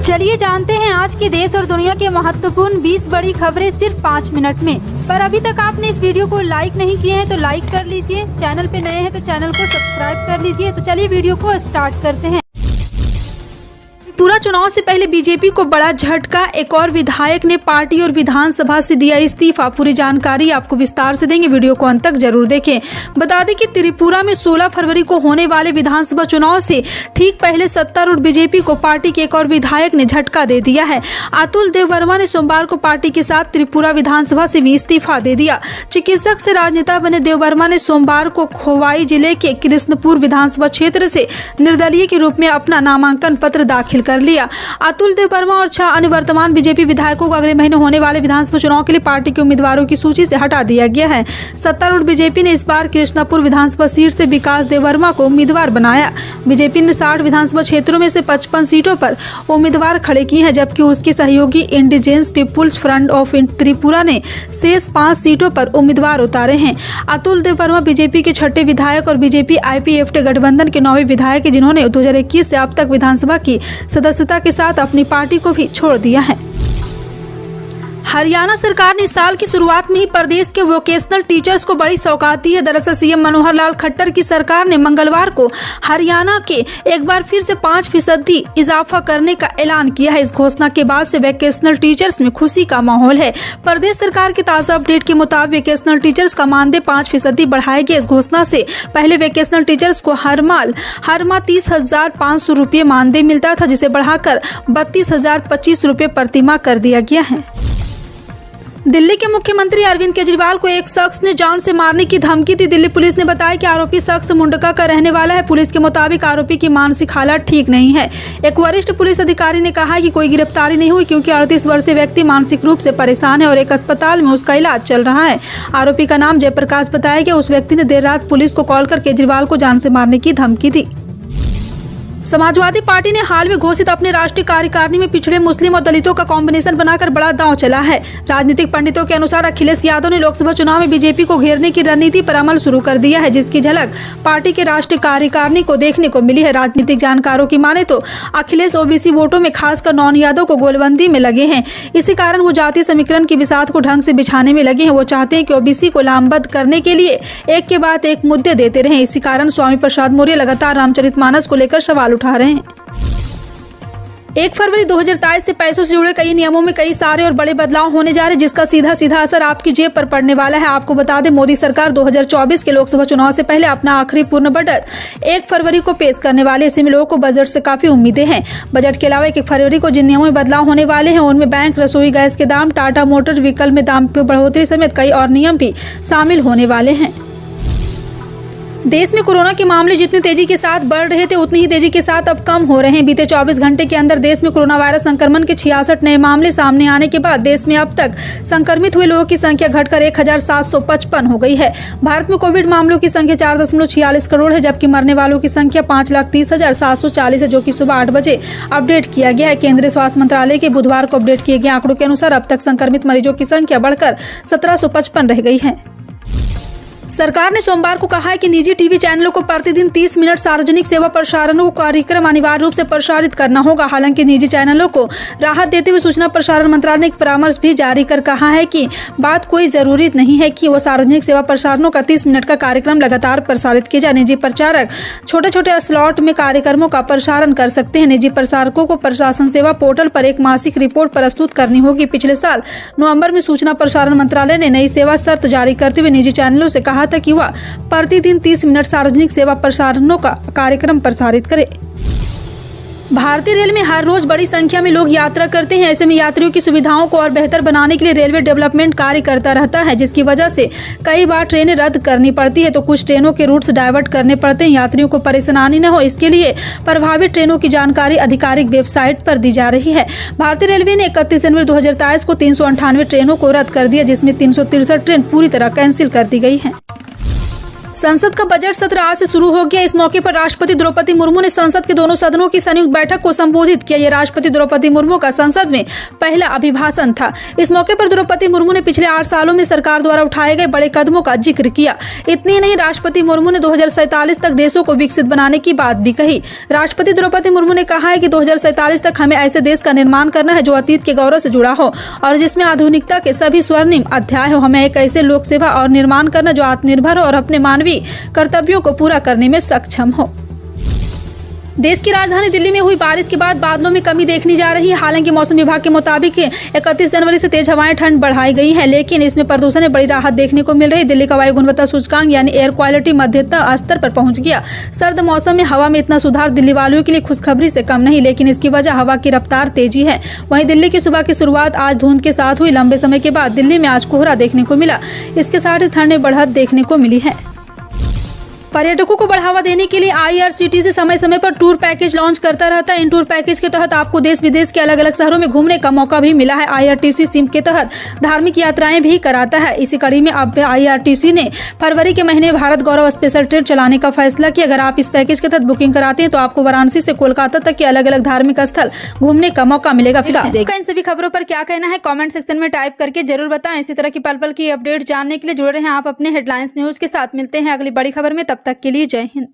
चलिए जानते हैं आज के देश और दुनिया के महत्वपूर्ण 20 बड़ी खबरें सिर्फ 5 मिनट में। पर अभी तक आपने इस वीडियो को लाइक नहीं किए हैं तो लाइक कर लीजिए, चैनल पे नए हैं तो चैनल को सब्सक्राइब कर लीजिए। तो चलिए वीडियो को स्टार्ट करते हैं। त्रिपुरा चुनाव से पहले बीजेपी को बड़ा झटका, एक और विधायक ने पार्टी और विधानसभा से दिया इस्तीफा। पूरी जानकारी आपको विस्तार से देंगे, वीडियो को अंत तक जरूर देखें। बता दें कि त्रिपुरा में 16 फरवरी को होने वाले विधानसभा चुनाव से ठीक पहले सत्तारूढ़ बीजेपी को पार्टी के एक और विधायक ने झटका दे दिया है। अतुल देव वर्मा ने सोमवार को पार्टी के साथ त्रिपुरा विधानसभा से भी इस्तीफा दे दिया। चिकित्सक से राजनेता बने देव वर्मा ने सोमवार को खोवाई जिले के कृष्णपुर विधानसभा क्षेत्र से निर्दलीय के रूप में अपना नामांकन पत्र दाखिल कर लिया। अतुल देव वर्मा और 6 अन्य वर्तमान बीजेपी विधायकों को अगले महीने होने वाले विधानसभा चुनाव के लिए पार्टी के उम्मीदवारों की सूची से हटा दिया गया है। सत्तारूढ़ बीजेपी ने इस बार कृष्णपुर विधानसभा सीट से विकास देव वर्मा को उम्मीदवार बनाया। बीजेपी ने 60 विधानसभा क्षेत्रों में से 55 सीटों पर उम्मीदवार खड़े किए हैं, जबकि उसके सहयोगी indigenous peoples front of Tripura ने शेष 5 सीटों पर उम्मीदवार उतारे हैं। अतुल देव वर्मा बीजेपी के 6ठे विधायक और बीजेपी IPFT गठबंधन के 9वें विधायक हैं, जिन्होंने 2021 से अब तक विधानसभा की सदस्यता के साथ अपनी पार्टी को भी छोड़ दिया है। हरियाणा सरकार ने इस साल की शुरुआत में ही प्रदेश के वोकेशनल टीचर्स को बड़ी सौगात दी है। दरअसल सीएम मनोहर लाल खट्टर की सरकार ने मंगलवार को हरियाणा के एक बार फिर से 5% इजाफा करने का ऐलान किया है। इस घोषणा के बाद से वोकेशनल टीचर्स में खुशी का माहौल है। प्रदेश सरकार के ताजा अपडेट के मुताबिक वोकेशनल टीचर्स का मानदेय 5% बढ़ाया गया। इस घोषणा से पहले वोकेशनल टीचर्स को हर माह 30,500 रुपये मानदेय मिलता था, जिसे बढ़ाकर 32,025 रुपये प्रतिमाह कर दिया गया है। दिल्ली के मुख्यमंत्री अरविंद केजरीवाल को एक शख्स ने जान से मारने की धमकी दी। दिल्ली पुलिस ने बताया कि आरोपी शख्स मुंडका का रहने वाला है। पुलिस के मुताबिक आरोपी की मानसिक हालत ठीक नहीं है। एक वरिष्ठ पुलिस अधिकारी ने कहा कि कोई गिरफ्तारी नहीं हुई, क्योंकि 38 वर्षीय व्यक्ति मानसिक रूप से परेशान है और एक अस्पताल में उसका इलाज चल रहा है। आरोपी का नाम जयप्रकाश बताया गया। उस व्यक्ति ने देर रात पुलिस को कॉल कर केजरीवाल को जान से मारने की धमकी दी। समाजवादी पार्टी ने हाल में घोषित अपने राष्ट्रीय कार्यकारिणी में पिछड़े मुस्लिम और दलितों का कॉम्बिनेशन बनाकर बड़ा दांव चला है। राजनीतिक पंडितों के अनुसार अखिलेश यादव ने लोकसभा चुनाव में बीजेपी को घेरने की रणनीति पर अमल शुरू कर दिया है, जिसकी झलक पार्टी के राष्ट्रीय कार्यकारिणी को देखने को मिली है। राजनीतिक जानकारों की माने तो अखिलेश OBC वोटों में खासकर नॉन यादव को गोलबंदी में लगे हैं। इसी कारण वो जातीय समीकरण की बिसात को ढंग से बिछाने में लगे हैं। वो चाहते हैं कि OBC को लामबंद करने के लिए एक के बाद एक मुद्दे देते रहे। इसी कारण स्वामी प्रसाद मौर्य लगातार रामचरितमानस को लेकर सवाल उठा रहे हैं। 1 फरवरी 2023 से पैसों से जुड़े कई नियमों में कई सारे और बड़े बदलाव होने जा रहे हैं, जिसका सीधा असर आपकी जेब पर पड़ने वाला है। आपको बता दें, मोदी सरकार 2024 के लोकसभा चुनाव से पहले अपना आखिरी पूर्ण बजट 1 फरवरी को पेश करने वाले। ऐसे में लोगों को बजट से काफी उम्मीदें हैं। बजट के अलावा 1 फरवरी को जिन नियमों में बदलाव होने वाले हैं, उनमें बैंक, रसोई गैस के दाम, टाटा मोटर व्हीकल में दाम में बढ़ोतरी समेत कई और नियम भी शामिल होने वाले हैं। देश में कोरोना के मामले जितनी तेजी के साथ बढ़ रहे थे, उतनी ही तेजी के साथ अब कम हो रहे हैं। बीते 24 घंटे के अंदर देश में कोरोना वायरस संक्रमण के 66 नए मामले सामने आने के बाद देश में अब तक संक्रमित हुए लोगों की संख्या घटकर 1755 हो गई है। भारत में कोविड मामलों की संख्या 4.46 करोड़ है, जबकि मरने वालों की संख्या 5,30,740 है, जो कि सुबह 8 बजे अपडेट किया गया है। केंद्रीय स्वास्थ्य मंत्रालय के बुधवार को अपडेट किए गए आंकड़ों के अनुसार अब तक संक्रमित मरीजों की संख्या बढ़कर 1755 रह गई है। सरकार ने सोमवार को कहा है कि निजी टीवी चैनलों को प्रतिदिन 30 मिनट सार्वजनिक सेवा प्रसारणों का कार्यक्रम अनिवार्य रूप से प्रसारित करना होगा। हालांकि निजी चैनलों को राहत देते हुए सूचना प्रसारण मंत्रालय ने एक परामर्श भी जारी कर कहा है कि बात कोई जरूरी नहीं है कि वो सार्वजनिक सेवा प्रसारणों का 30 मिनट का कार्यक्रम लगातार प्रसारित किया जाए। निजी प्रचारक छोटे स्लॉट में कार्यक्रमों का प्रसारण कर सकते हैं। निजी प्रसारकों को प्रशासन सेवा पोर्टल पर एक मासिक रिपोर्ट प्रस्तुत करनी होगी। पिछले साल नवंबर में सूचना प्रसारण मंत्रालय ने नई सेवा शर्त जारी करते हुए निजी चैनलों से कहा था कि वह प्रतिदिन 30 मिनट सार्वजनिक सेवा प्रसारणों का कार्यक्रम प्रसारित करे। भारतीय रेल में हर रोज बड़ी संख्या में लोग यात्रा करते हैं। ऐसे में यात्रियों की सुविधाओं को और बेहतर बनाने के लिए रेलवे डेवलपमेंट कार्य करता रहता है, जिसकी वजह से कई बार ट्रेनें रद्द करनी पड़ती है तो कुछ ट्रेनों के रूट्स डाइवर्ट करने पड़ते हैं। यात्रियों को परेशानी न हो, इसके लिए प्रभावित ट्रेनों की जानकारी आधिकारिक वेबसाइट पर दी जा रही है। भारतीय रेलवे ने 31 जनवरी 2023 को 398 ट्रेनों को रद्द कर दिया, जिसमें 363 ट्रेन पूरी तरह कैंसिल कर दी गई है। संसद का बजट सत्र आज से शुरू हो गया। इस मौके पर राष्ट्रपति द्रौपदी मुर्मू ने संसद के दोनों सदनों की संयुक्त बैठक को संबोधित किया। यह राष्ट्रपति द्रौपदी मुर्मू का संसद में पहला अभिभाषण था। इस मौके पर द्रौपदी मुर्मू ने पिछले 8 सालों में सरकार द्वारा उठाए गए बड़े कदमों का जिक्र किया। इतनी नहीं, राष्ट्रपति मुर्मू ने 2047 तक देशों को विकसित बनाने की बात भी कही। राष्ट्रपति द्रौपदी मुर्मू ने कहा है कि 2047 तक हमें ऐसे देश का निर्माण करना है जो अतीत के गौरव से जुड़ा हो और जिसमें आधुनिकता के सभी स्वर्णिम अध्याय हो। हमें एक ऐसे लोक सेवा और निर्माण करना जो आत्मनिर्भर हो और अपने मानवीय कर्तव्यों को पूरा करने में सक्षम हो। देश की राजधानी दिल्ली में हुई बारिश के बाद बादलों में कमी देखनी जा रही है। हालांकि मौसम विभाग के मुताबिक 31 जनवरी से तेज हवाएं ठंड बढ़ाई गई है, लेकिन इसमें प्रदूषण में बड़ी राहत देखने को मिल रही। दिल्ली का वायु गुणवत्ता सूचकांक यानी एयर क्वालिटी मध्यम स्तर पर पहुंच गया। सर्द मौसम में हवा में इतना सुधार दिल्ली वालों के लिए खुशखबरी से कम नहीं, लेकिन इसकी वजह हवा की रफ्तार तेजी है। वहीं दिल्ली की सुबह की शुरुआत आज धुंध के साथ हुई। लंबे समय के बाद दिल्ली में आज कोहरा देखने को मिला। इसके साथ ही ठंड में बढ़त देखने को मिली है। पर्यटकों को बढ़ावा देने के लिए IRCTC समय समय पर टूर पैकेज लॉन्च करता रहता है। इन टूर पैकेज के तहत आपको देश विदेश के अलग अलग शहरों में घूमने का मौका भी मिला है। IRTC सिम के तहत धार्मिक यात्राएं भी कराता है। इसी कड़ी में अब IRTC ने फरवरी के महीने में भारत गौरव स्पेशल ट्रेन चलाने का फैसला किया। अगर आप इस पैकेज के तहत बुकिंग कराते हैं तो आपको वाराणसी से कोलकाता तक के अलग अलग धार्मिक स्थल घूमने का मौका मिलेगा। फिलहाल इन सभी खबरों पर क्या कहना है कमेंट सेक्शन में टाइप करके जरूर बताएं। इसी तरह की पल पल की अपडेट जानने के लिए जुड़े रहें आप अपने हेडलाइंस न्यूज के साथ। मिलते हैं अगली बड़ी खबर में, तब तक के लिए जय हिंद।